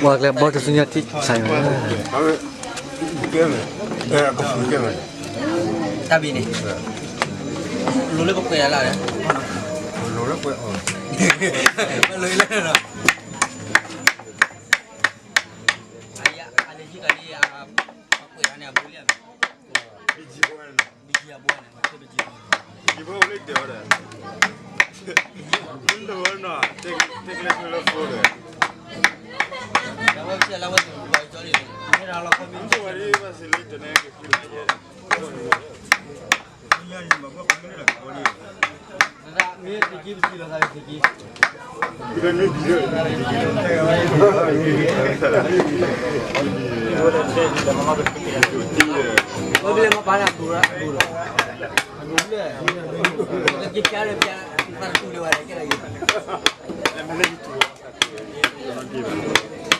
Wah, lihat bau tersunya tik saya. Tapi ni. Lulu kau kaya lah ya. Lulu kau. Lulu lah. Ayah, ada juga ni apa yang ni boleh. Biji abuan, macam biji. Biji boleh dia ada. Benda mana? Take level four. Lawan siapa lawan tu? Buat joli ni. Ini kalau kau minta. Hari masih late ni. Ini yang bawa kau ni lah. Tak, ni tinggi besi lah saya tinggi. Boleh mau panas dulu. Kita ada ntar dulu lagi.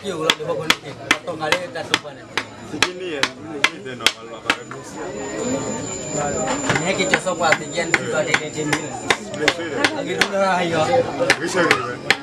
Kyo kalau dia bawa ni, potong kali kita sopan. Segini ya, ini normal lah kan. Ini kita sopan, sekian juga ada di sini. Lagi dulu lah ayo. Bisa gitu.